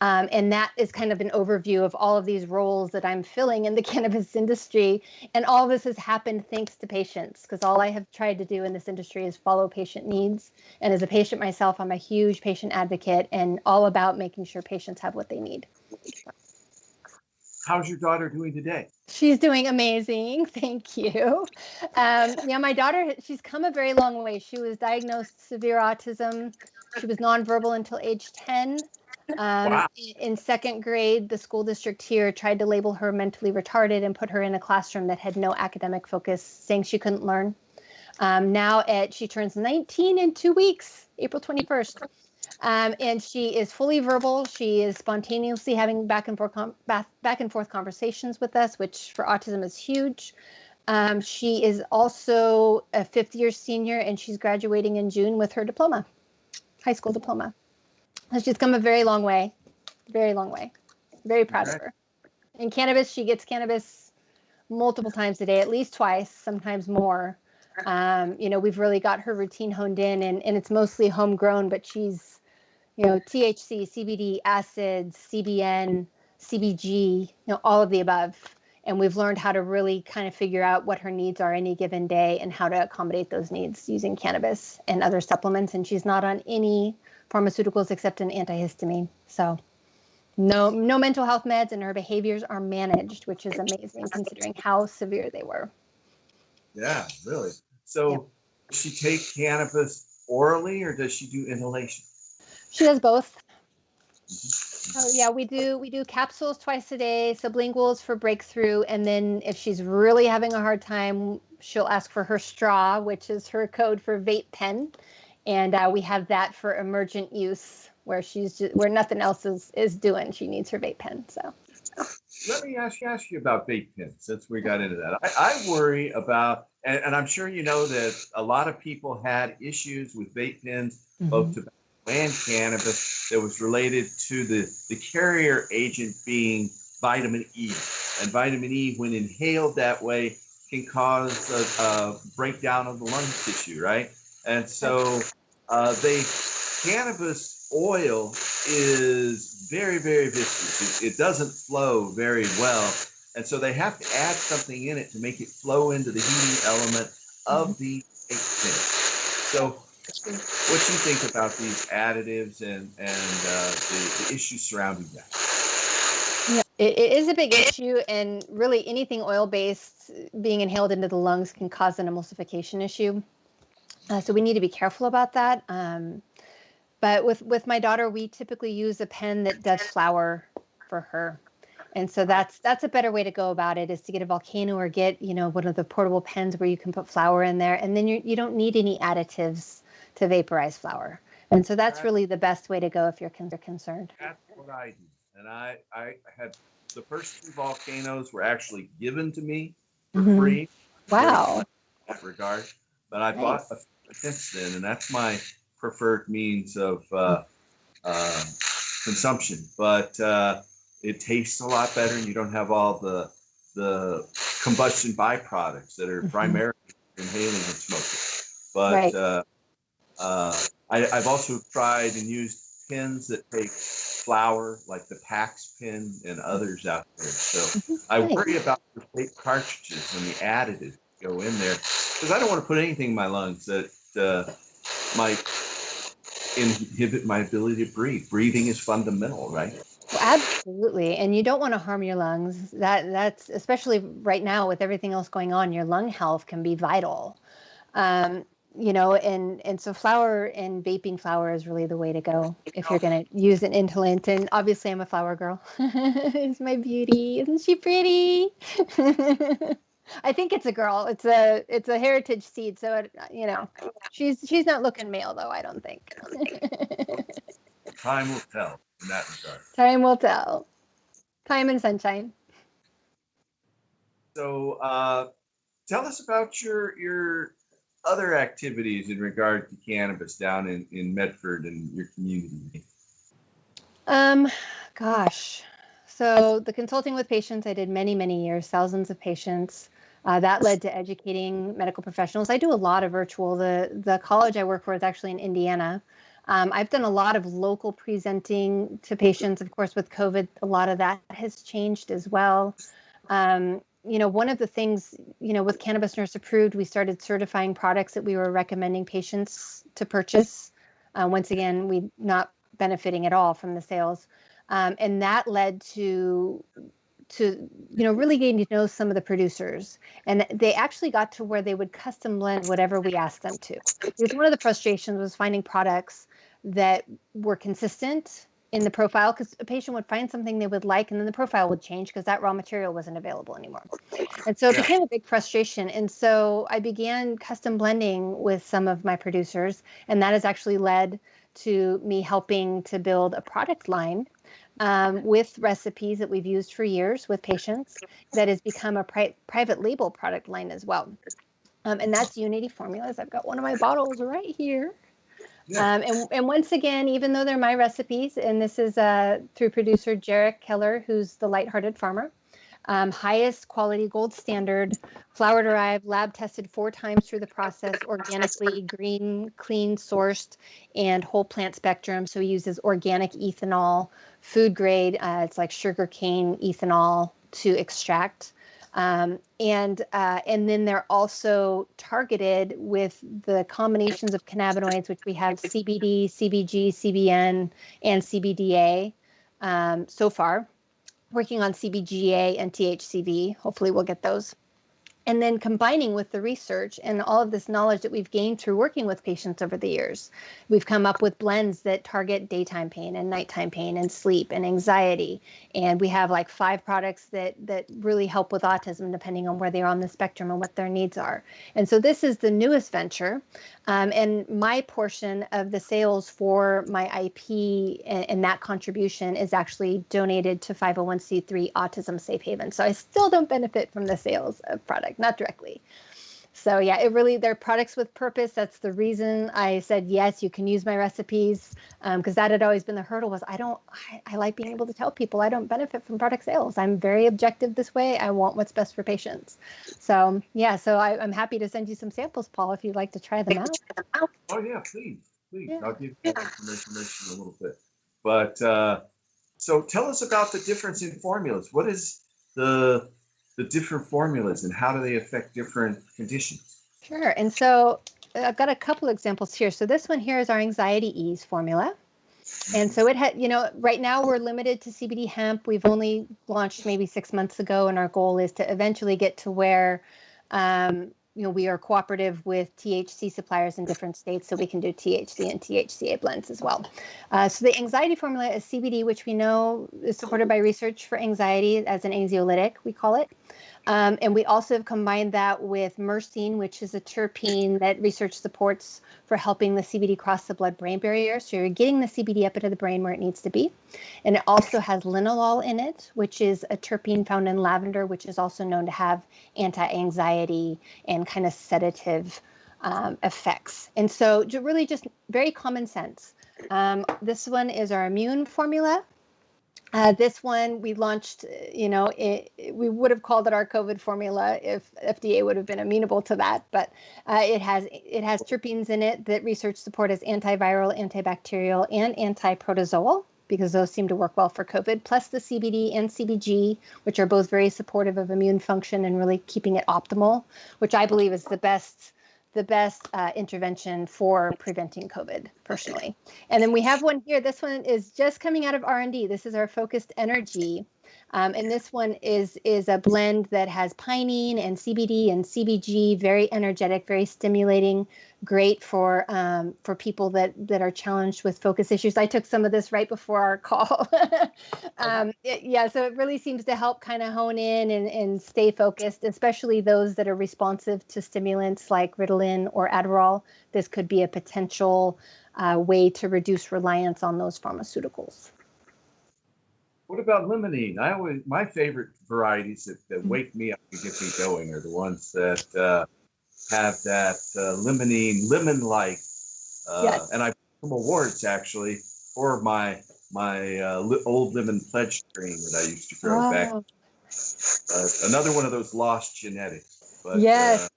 And that is kind of an overview of all of these roles that I'm filling in the cannabis industry. And all this has happened thanks to patients, because all I have tried to do in this industry is follow patient needs. And as a patient myself, I'm a huge patient advocate and all about making sure patients have what they need. How's your daughter doing today? She's doing amazing. Thank you. My daughter, she's come a very long way. She was diagnosed severe autism. She was nonverbal until age 10. Wow. In second grade, the school district here tried to label her mentally retarded and put her in a classroom that had no academic focus, saying she couldn't learn. She turns 19 in 2 weeks, April 21st. And she is fully verbal. She is spontaneously having back and forth conversations with us, which for autism is huge. She is also a fifth-year senior, and she's graduating in June with her diploma, high school diploma. So she's come a very long way, very long way. Very proud of her. In cannabis, she gets cannabis multiple times a day, at least twice, sometimes more. We've really got her routine honed in, and it's mostly homegrown, but she's, THC, CBD, acids, CBN, CBG, all of the above. And we've learned how to really kind of figure out what her needs are any given day and how to accommodate those needs using cannabis and other supplements. And she's not on any pharmaceuticals except an antihistamine. So no mental health meds, and her behaviors are managed, which is amazing considering how severe they were. Yeah, really. So does she take cannabis orally or does she do inhalation? She does both. So yeah, we do capsules twice a day, sublinguals for breakthrough, and then if she's really having a hard time, she'll ask for her straw, which is her code for vape pen, and we have that for emergent use where where nothing else is doing. She needs her vape pen. So let me ask you about vape pens since we got into that. I worry about, and I'm sure you know that a lot of people had issues with vape pens, both tobacco and cannabis, that was related to the carrier agent being vitamin E. And vitamin E, when inhaled that way, can cause a breakdown of the lung tissue, right? And so cannabis oil is very, very viscous. It doesn't flow very well. And so they have to add something in it to make it flow into the heating element of the vape pen. So what you think about these additives and the issues surrounding that. Yeah, it is a big issue, and really anything oil-based being inhaled into the lungs can cause an emulsification issue. So we need to be careful about that. But with my daughter, we typically use a pen that does flour for her. And so that's a better way to go about it, is to get a volcano or get, one of the portable pens where you can put flour in there, and then you don't need any additives to vaporize flour. And so that's really the best way to go if you're concerned. That's what I do. And I had the first 2 volcanoes were actually given to me for free. Wow. In that regard. But I bought a since then, and that's my preferred means of consumption. But it tastes a lot better, and you don't have all the combustion byproducts that are primarily inhaling and smoking. But I've also tried and used pens that take flour, like the Pax pen and others out there. So I worry about the fake cartridges and the additives that go in there, because I don't want to put anything in my lungs that might inhibit my ability to breathe. Breathing is fundamental, right? Well, absolutely. And you don't want to harm your lungs. That's especially right now with everything else going on, your lung health can be vital. And so flour and vaping flour is really the way to go if you're going to use an inhalant. And obviously I'm a flower girl. It's my beauty. Isn't she pretty? I think it's a girl. It's a heritage seed. So, she's not looking male though, I don't think. Time will tell in that regard. Time will tell. Time and sunshine. So tell us about your other activities in regard to cannabis down in Medford and your community. Gosh. So the consulting with patients, I did many, many years, thousands of patients. That led to educating medical professionals. I do a lot of virtual. The college I work for is actually in Indiana. I've done a lot of local presenting to patients. Of course, with COVID, a lot of that has changed as well. One of the things, with Cannabis Nurse Approved, we started certifying products that we were recommending patients to purchase. Once again, we not benefiting at all from the sales. And that led to really getting to know some of the producers. And they actually got to where they would custom blend whatever we asked them to. Because one of the frustrations was finding products that were consistent in the profile, because a patient would find something they would like, and then the profile would change because that raw material wasn't available anymore. And so it became a big frustration. And so I began custom blending with some of my producers, and that has actually led to me helping to build a product line with recipes that we've used for years with patients that has become a private label product line as well. And that's Unity Formulas. I've got one of my bottles right here. Yeah. And once again, even though they're my recipes, and this is through producer Jarek Keller, who's the Lighthearted Farmer, highest quality gold standard, flower derived, lab tested 4 times through the process, organically, green, clean sourced, and whole plant spectrum. So he uses organic ethanol, food grade. It's like sugarcane ethanol to extract. And then they're also targeted with the combinations of cannabinoids, which we have CBD, CBG, CBN, and CBDA so far. Working on CBGA and THCV. Hopefully we'll get those. And then combining with the research and all of this knowledge that we've gained through working with patients over the years, we've come up with blends that target daytime pain and nighttime pain and sleep and anxiety. And we have like 5 products that really help with autism, depending on where they are on the spectrum and what their needs are. And so this is the newest venture. And my portion of the sales for my IP and that contribution is actually donated to 501c3 Autism Safe Haven. So I still don't benefit from the sales of product, not directly. So yeah, they're products with purpose. That's the reason I said, yes, you can use my recipes, because that had always been the hurdle was I like being able to tell people I don't benefit from product sales. I'm very objective this way. I want what's best for patients. So yeah, I'm happy to send you some samples, Paul, if you'd like to try them out. Oh yeah, please. Yeah. I'll give you that information in a little bit. But so tell us about the difference in formulas. What is the different formulas and how do they affect different conditions? Sure. And so I've got a couple examples here. So this one here is our Anxiety Ease formula. And so it had, right now we're limited to CBD hemp. We've only launched maybe 6 months ago, and our goal is to eventually get to where, we are cooperative with THC suppliers in different states, so we can do THC and THCA blends as well. So the anxiety formula is CBD, which we know is supported by research for anxiety as an anxiolytic, we call it. And we also have combined that with myrcene, which is a terpene that research supports for helping the CBD cross the blood-brain barrier. So you're getting the CBD up into the brain where it needs to be. And it also has linalool in it, which is a terpene found in lavender, which is also known to have anti-anxiety and kind of sedative effects. And so really just very common sense. This one is our immune formula. This one we launched, we would have called it our COVID formula if FDA would have been amenable to that, but it has terpenes in it that research support as antiviral, antibacterial, and antiprotozoal, because those seem to work well for COVID, plus the CBD and CBG, which are both very supportive of immune function and really keeping it optimal, which I believe is the best intervention for preventing COVID, personally. And then we have one here. This one is just coming out of R&D. This is our Focused Energy. And this one is a blend that has pinene and CBD and CBG, very energetic, very stimulating, great for people that are challenged with focus issues. I took some of this right before our call. So it really seems to help kind of hone in and stay focused, especially those that are responsive to stimulants like Ritalin or Adderall. This could be a potential way to reduce reliance on those pharmaceuticals. What about limonene? My favorite varieties that wake me up and get me going are the ones that have that lemon-like, Yes. and I won some awards actually for my old lemon pledge strain that I used to grow back. Another one of those lost genetics. But, yes,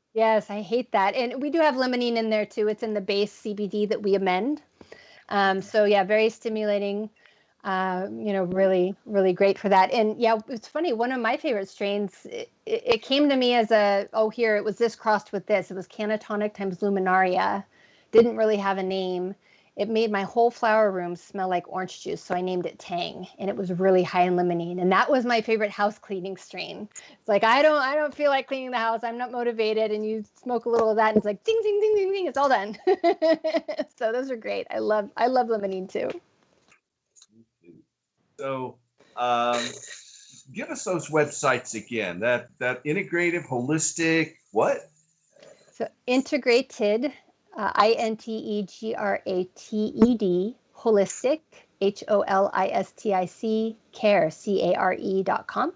I hate that. And we do have limonene in there too. It's in the base CBD that we amend. So yeah, very stimulating. Really, really great for that. And yeah, it's funny. One of my favorite strains, it came to me as it was this crossed with this. It was Cannatonic times Luminaria. Didn't really have a name. It made my whole flower room smell like orange juice, so I named it Tang, and it was really high in limonene. And that was my favorite house cleaning strain. It's like I don't feel like cleaning the house. I'm not motivated, and you smoke a little of that, and it's like ding, ding, ding, ding, ding. It's all done. So those are great. I love limonene too. So, give us those websites again. That integrative, holistic, what? So integrated, INTEGRATED, holistic, HOLISTIC, care.com.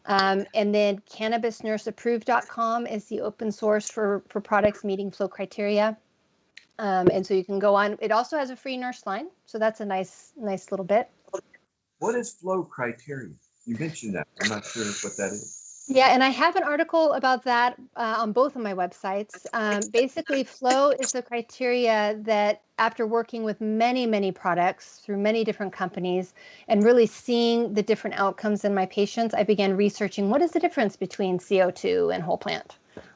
And then cannabisnurseapproved.com is the open source for products meeting flow criteria. And so you can go on. It also has a free nurse line, so that's a nice little bit. What is flow criteria? You mentioned that. I'm not sure what that is. Yeah, and I have an article about that on both of my websites. Basically, flow is the criteria that after working with many, many products through many different companies and really seeing the different outcomes in my patients, I began researching what is the difference between CO2 and whole plant.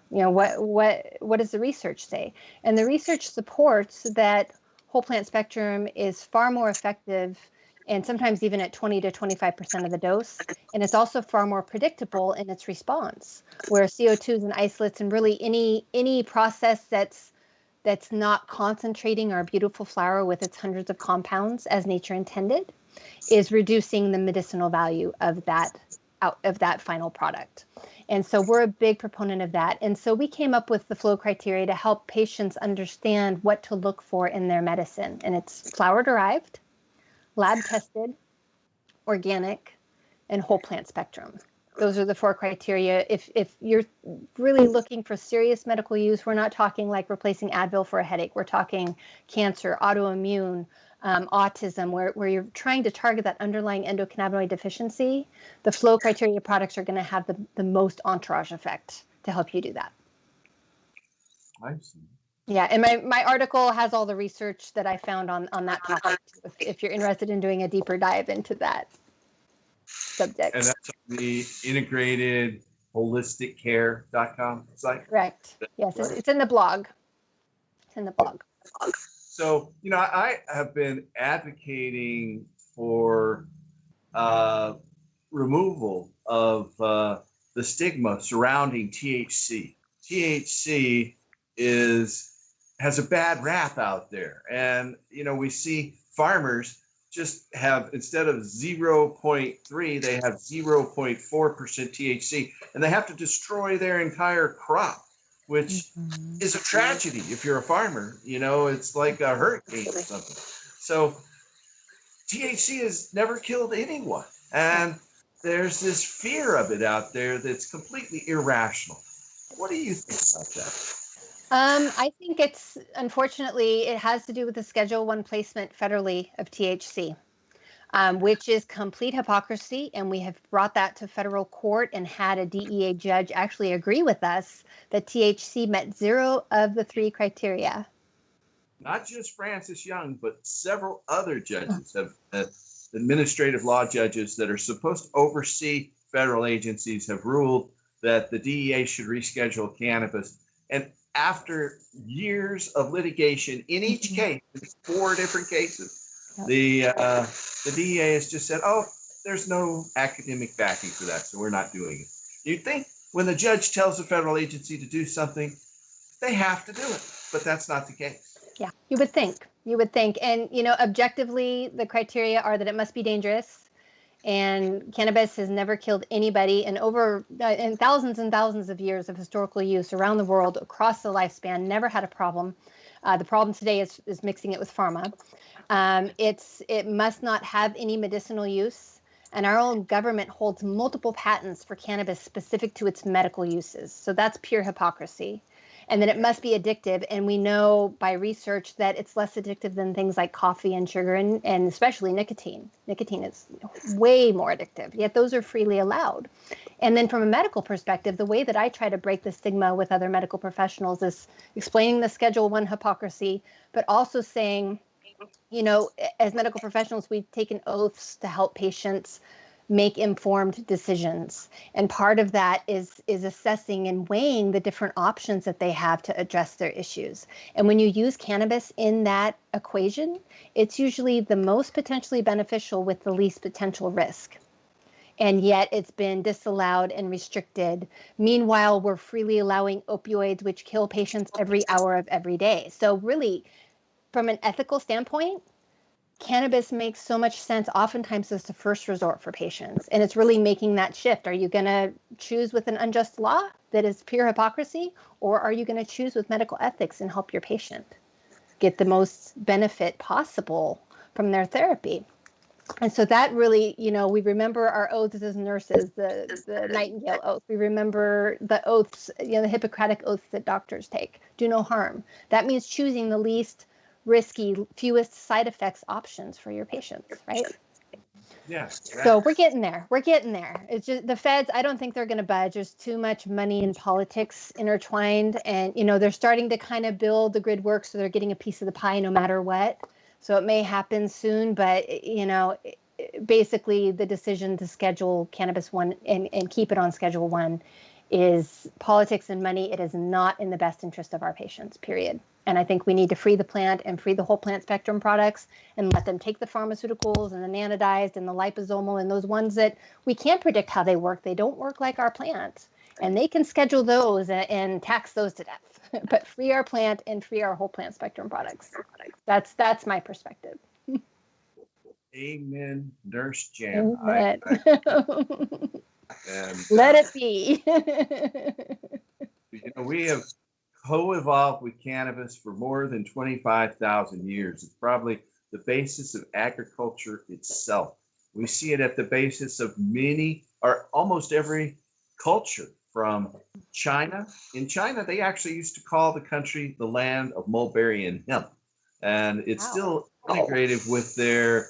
What does the research say? And the research supports that whole plant spectrum is far more effective, and sometimes even at 20 to 25% of the dose. And it's also far more predictable in its response, where CO2s and isolates and really any process that's not concentrating our beautiful flower with its hundreds of compounds as nature intended is reducing the medicinal value of that final product. And so we're a big proponent of that. And so we came up with the flow criteria to help patients understand what to look for in their medicine. And it's flower derived, lab tested, organic, and whole plant spectrum. Those are the 4 criteria. If you're really looking for serious medical use, we're not talking like replacing Advil for a headache. We're talking cancer, autoimmune, autism, where you're trying to target that underlying endocannabinoid deficiency. The flow criteria products are going to have the most entourage effect to help you do that. I see. Yeah, and my article has all the research that I found on that topic, if you're interested in doing a deeper dive into that subject. And that's on the integrated holistic care.com site? Correct. Yes, it's in the blog. It's in the blog. So, I have been advocating for removal of the stigma surrounding THC. THC has a bad rap out there, and we see farmers just have, instead of 0.3, they have 0.4% THC, and they have to destroy their entire crop, which is a tragedy if you're a farmer. It's like a hurricane or something. So THC has never killed anyone, and there's this fear of it out there that's completely irrational. What do you think about that? I think unfortunately, it has to do with the Schedule I placement federally of THC, which is complete hypocrisy. And we have brought that to federal court and had a DEA judge actually agree with us that THC met 0 of the 3 criteria. Not just Francis Young, but several other judges administrative law judges that are supposed to oversee federal agencies have ruled that the DEA should reschedule cannabis. And after years of litigation in each case, 4 different cases, the DEA has just said, oh, there's no academic backing for that, so we're not doing it. You'd think when the judge tells the federal agency to do something, they have to do it, but that's not the case. Yeah, you would think. And, objectively, the criteria are that it must be dangerous. And cannabis has never killed anybody in thousands and thousands of years of historical use around the world, across the lifespan, never had a problem. The problem today is mixing it with pharma. It must not have any medicinal use. And our own government holds multiple patents for cannabis specific to its medical uses. So that's pure hypocrisy. And then it must be addictive. And we know by research that it's less addictive than things like coffee and sugar and especially nicotine. Nicotine is way more addictive, yet those are freely allowed. And then from a medical perspective, the way that I try to break the stigma with other medical professionals is explaining the Schedule I hypocrisy, but also saying, as medical professionals, we've taken oaths to help patients make informed decisions. And part of that is assessing and weighing the different options that they have to address their issues. And when you use cannabis in that equation, it's usually the most potentially beneficial with the least potential risk. And yet it's been disallowed and restricted. Meanwhile, we're freely allowing opioids, which kill patients every hour of every day. So really, from an ethical standpoint, cannabis makes so much sense oftentimes as the first resort for patients. And it's really making that shift. Are you going to choose with an unjust law that is pure hypocrisy? Or are you going to choose with medical ethics and help your patient get the most benefit possible from their therapy? And so that really, we remember our oaths as nurses, the Nightingale oath. We remember the oaths, the Hippocratic oaths that doctors take. Do no harm. That means choosing the least risky, fewest side effects options for your patients, right? Yes. So we're getting there. It's just the feds, I don't think they're going to budge. There's too much money and politics intertwined. And, they're starting to kind of build the grid work, so they're getting a piece of the pie no matter what. So it may happen soon, but, basically the decision to schedule Cannabis 1 and keep it on Schedule 1 is politics and money. It is not in the best interest of our patients, period. And I think we need to free the plant and free the whole plant spectrum products and let them take the pharmaceuticals and the nanodized and the liposomal and those ones that we can't predict how they work. They don't work like our plant. And they can schedule those and tax those to death. But free our plant and free our whole plant spectrum products. That's my perspective. Amen, Nurse Jana. Amen. And let it be. We have co-evolved with cannabis for more than 25,000 years. It's probably the basis of agriculture itself. We see it at the basis of many or almost every culture, from China. In China, they actually used to call the country the land of mulberry and hemp. And it's still integrated with their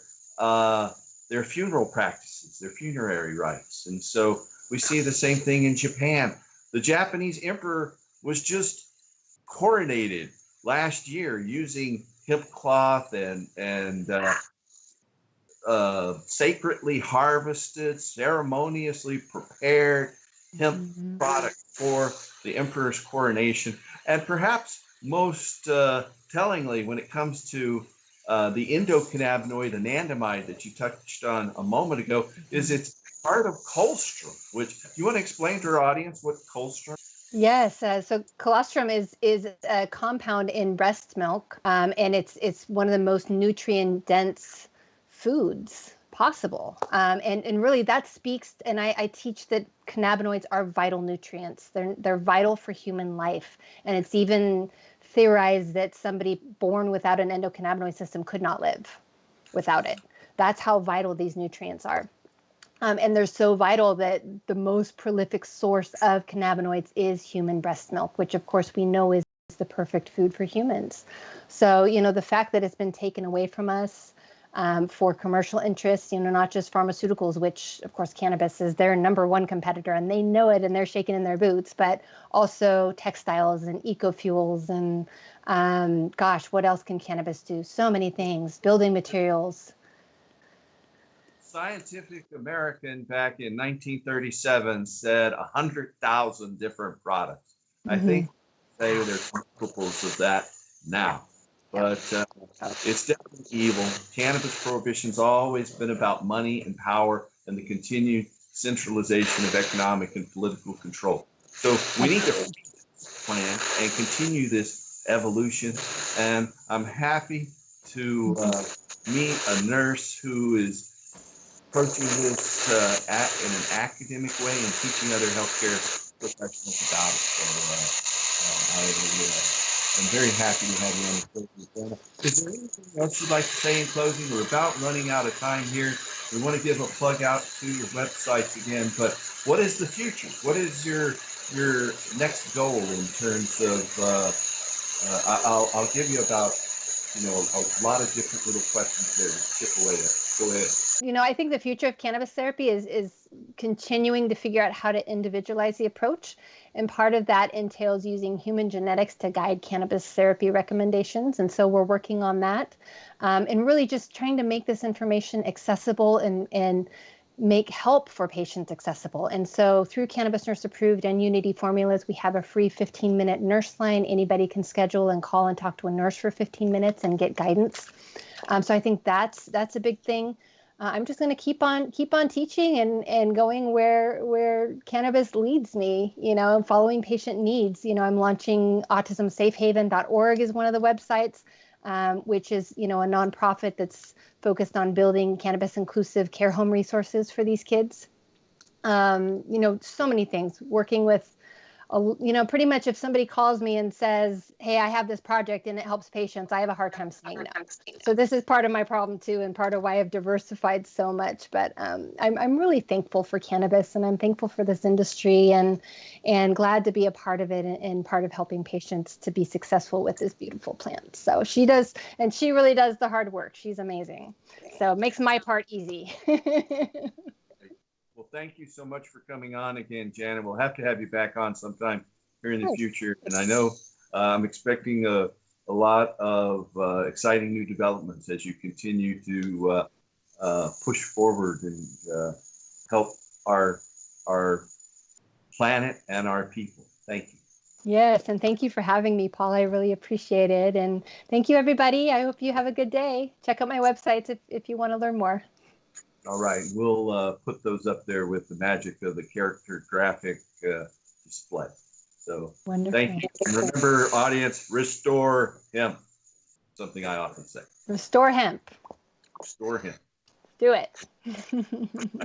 funeral practices, their funerary rites. And so we see the same thing in Japan. The Japanese emperor was just coronated last year using hemp cloth and sacredly harvested, ceremoniously prepared hemp product for the emperor's coronation. And perhaps most tellingly when it comes to the endocannabinoid anandamide that you touched on a moment ago is it's part of colostrum, which you want to explain to our audience what colostrum? Yes, so colostrum is a compound in breast milk, and it's one of the most nutrient dense foods possible. And really that speaks, and I teach that cannabinoids are vital nutrients. They're vital for human life, and it's even theorized that somebody born without an endocannabinoid system could not live without it. That's how vital these nutrients are. And they're so vital that the most prolific source of cannabinoids is human breast milk, which of course we know is the perfect food for humans. So, the fact that it's been taken away from us for commercial interests, not just pharmaceuticals, which of course cannabis is their number one competitor and they know it and they're shaking in their boots, but also textiles and eco-fuels and gosh, what else can cannabis do? So many things, building materials. Scientific American back in 1937 said 100,000 different products. I think say there's multiples of that now, but it's definitely evil. Cannabis prohibition's always been about money and power and the continued centralization of economic and political control. So we need to plan and continue this evolution. And I'm happy to meet a nurse who is approaching this in an academic way and teaching other healthcare professionals about it. So I am very happy to have you on the program. Is there anything else you'd like to say in closing? We're about running out of time here. We want to give a plug out to your websites again, but what is the future? What is your next goal in terms of, I'll give you about, a lot of different little questions there to chip away at. Go ahead. I think the future of cannabis therapy is continuing to figure out how to individualize the approach. And part of that entails using human genetics to guide cannabis therapy recommendations. And so we're working on that and really just trying to make this information accessible and make help for patients accessible. And so through Cannabis Nurse Approved and Unity Formulas, we have a free 15-minute nurse line. Anybody can schedule and call and talk to a nurse for 15 minutes and get guidance. So I think that's a big thing. I'm just going to keep on teaching and going where cannabis leads me, and following patient needs. I'm launching autismsafehaven.org is one of the websites, which is, a nonprofit that's focused on building cannabis inclusive care home resources for these kids. So many things, working with, pretty much if somebody calls me and says, hey, I have this project and it helps patients, I have a hard time saying no. So this is part of my problem too, and part of why I've diversified so much. But I'm really thankful for cannabis, and I'm thankful for this industry, and glad to be a part of it and part of helping patients to be successful with this beautiful plant. So she does, and she really does the hard work. She's amazing. So it makes my part easy. Well, thank you so much for coming on again, Jana. We'll have to have you back on sometime here in the future. And I know I'm expecting a lot of exciting new developments as you continue to push forward and help our planet and our people. Thank you. Yes, and thank you for having me, Paul. I really appreciate it. And thank you, everybody. I hope you have a good day. Check out my websites if you want to learn more. All right, we'll put those up there with the magic of the character graphic display. So wonderful. Thank you. And remember, audience, restore hemp. Something I often say. Restore hemp. Restore hemp. Do it.